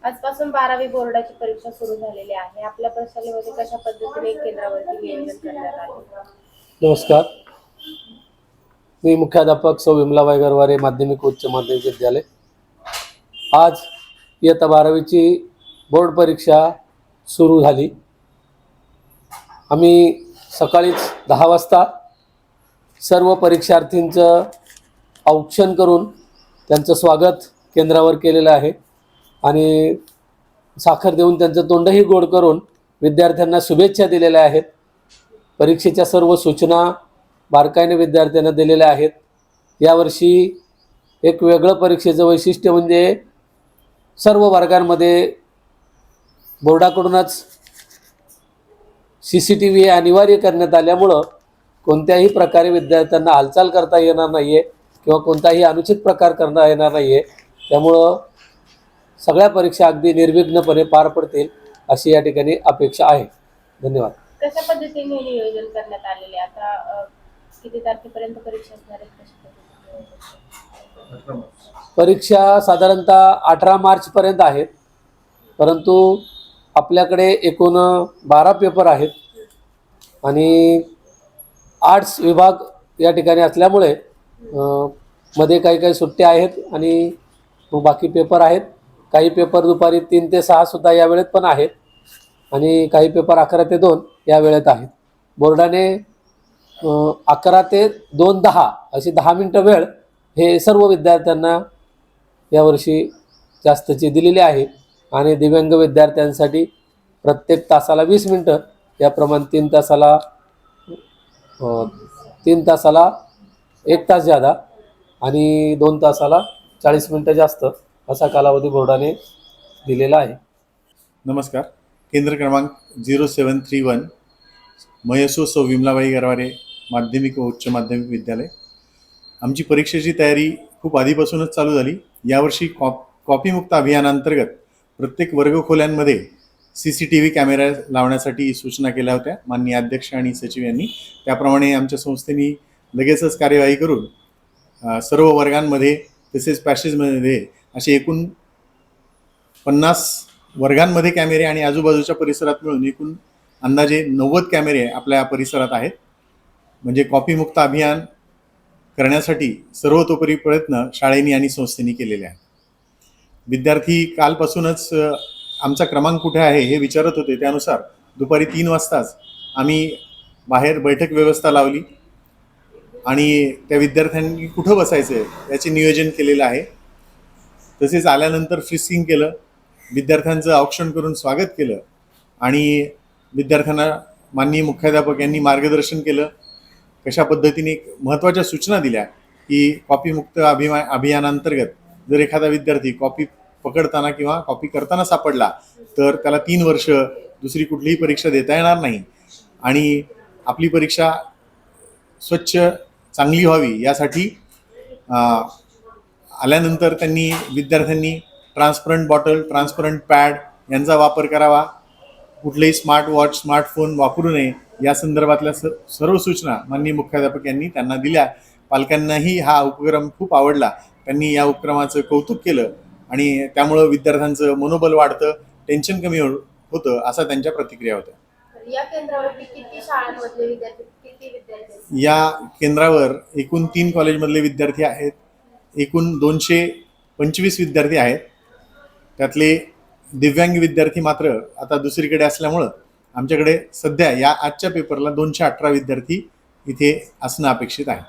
आजपासून 12वी बोर्डाची परीक्षा सुरू झालेली आहे. आपल्या प्रशालेमध्ये कशा पद्धतीने केंद्रावरती नियोजन करण्यात आले? नमस्कार, मी मुख्याध्यापक सौ विमलाबाई गरवारे माध्यमिक उच्च माध्यमिक विद्यालय। आज इयत्ता 12वीची बोर्ड परीक्षा सुरू झाली। आम्ही सकाळीच 10 वाजता सर्व परीक्षार्थींचं औक्षण करून त्यांचं स्वागत केंद्रावर केलेलं आहे आणि साखर देऊन त्यांचं तोंडही गोड करून विद्यार्थ्यांना शुभेच्छा दिलेल्या आहेत। परीक्षेच्या सर्व सूचना बारकाईने विद्यार्थ्यांना दिलेल्या आहेत। यावर्षी एक वेगळं परीक्षेचं वैशिष्ट्य म्हणजे सर्व वर्गांमध्ये बोर्डाकडूनच CCTV अनिवार्य करण्यात आल्यामुळं कोणत्याही प्रकारे विद्यार्थ्यांना हालचाल करता येणार नाही आहे किंवा कोणताही अनुचित प्रकार करता येणार नाही आहे। त्यामुळं सगळ्या परीक्षा अगदी निर्विघ्नपणे पार पडतील अशी या ठिकाणी अपेक्षा आहे। धन्यवाद। कशा पद्धतीने नियोजन करण्यात आलेले? आता किती तारखेपर्यंत परीक्षा असणार आहेत? परीक्षा साधारणतः 18 मार्चपर्यंत आहेत, परंतु आपल्याकडे एकूण 12 पेपर आहेत आणि आर्ट्स विभाग या ठिकाणी असल्यामुळे मध्ये काही सुट्ट्या आहेत आणि बाकी पेपर आहेत। काही पेपर दुपारी 3 ते 6 सुद्धा या वेळेत पण आहेत आणि काही पेपर 11 ते 2 या वेळेत आहेत। बोर्डाने 11 ते 2:10 अशी 10 मिनटं वेळ हे सर्व विद्यार्थ्यांना यावर्षी जास्तची दिलेली आहे आणि दिव्यांग विद्यार्थ्यांसाठी प्रत्येक तासाला 20 मिनटं याप्रमाणे 3 तासाला 1 तास जादा आणि 2 तासाला 40 मिनटं जास्त असा कालावधी बोर्डाने दिलेला आहे। नमस्कार, केंद्र क्रमांक 0731 मयसू सौ विमलाबाई गरवारे माध्यमिक व उच्च माध्यमिक विद्यालय। आमची परीक्षेची तयारी खूप आधीपासूनच चालू झाली। यावर्षी कॉपीमुक्त अभियानांतर्गत प्रत्येक वर्गखोल्यांमध्ये CCTV कॅमेरा लावण्यासाठी सूचना केल्या होत्या माननीय अध्यक्ष आणि सचिव यांनी। त्याप्रमाणे आमच्या संस्थेने लगेचच कार्यवाही करून सर्व वर्गांमध्ये तसेच पॅसेजमध्ये असे एकूण 50 वर्गांमध्ये कॅमेरे आणि आजूबाजूच्या परिसरात मिळून एकूण अंदाजे 90 कॅमेरे आपल्या परिसरात आहेत। म्हणजे कॉपीमुक्त अभियान करण्यासाठी सर्वतोपरी प्रयत्न शाळेनी आणि संस्थेने केलेले आहेत। विद्यार्थी कालपासूनच आमचा क्रमांक कुठे आहे हे विचारत होते, त्यानुसार दुपारी 3 वाजताच आम्ही बाहेर बैठक व्यवस्था लावली आणि त्या विद्यार्थ्यांनी कुठं बसायचं आहे याचे नियोजन केलेलं आहे। तसेच आल्यानंतर फ्रिस्किंग केलं, विद्यार्थ्यांचं औक्षण करून स्वागत केलं आणि विद्यार्थ्यांना माननीय मुख्याध्यापक यांनी मार्गदर्शन केलं। कशा पद्धतीने महत्त्वाच्या सूचना दिल्या की कॉपीमुक्त अभियानांतर्गत जर एखादा विद्यार्थी कॉपी पकडताना किंवा कॉपी करताना सापडला तर त्याला 3 वर्ष दुसरी कुठलीही परीक्षा देता येणार नाही आणि आपली परीक्षा स्वच्छ चांगली व्हावी यासाठी आल्यानंतर विद्यार्थ्यांनी ट्रान्सपरंट बॉटल, ट्रान्सपरंट पॅड यांचा वापर करावा। कुठलेही स्मार्ट वॉच, स्मार्टफोन वापरू नये या संदर्भातल्या सर्व सूचना माननीय मुख्याध्यापक यांनी त्यांना दिल्या। पालकांनाही हा उपक्रम खूप आवडला, त्यांनी या उपक्रमाचं कौतुक केलं आणि त्यामुळं विद्यार्थ्यांचं मनोबल वाढतं, टेन्शन कमी होतं असा त्यांच्या प्रतिक्रिया होत्या। या केंद्रावरती किती शाळांमधले विद्यार्थी, किती विद्यार्थी? या केंद्रावर एकूण 3 कॉलेजमधले विद्यार्थी आहेत। एकूण 225 विद्यार्थी आहेत। त्यातले दिव्यांग विद्यार्थी मात्र आता दुसरीकडे असल्यामुळं आमच्याकडे सध्या या आजच्या पेपरला 218 विद्यार्थी इथे असणं अपेक्षित आहे।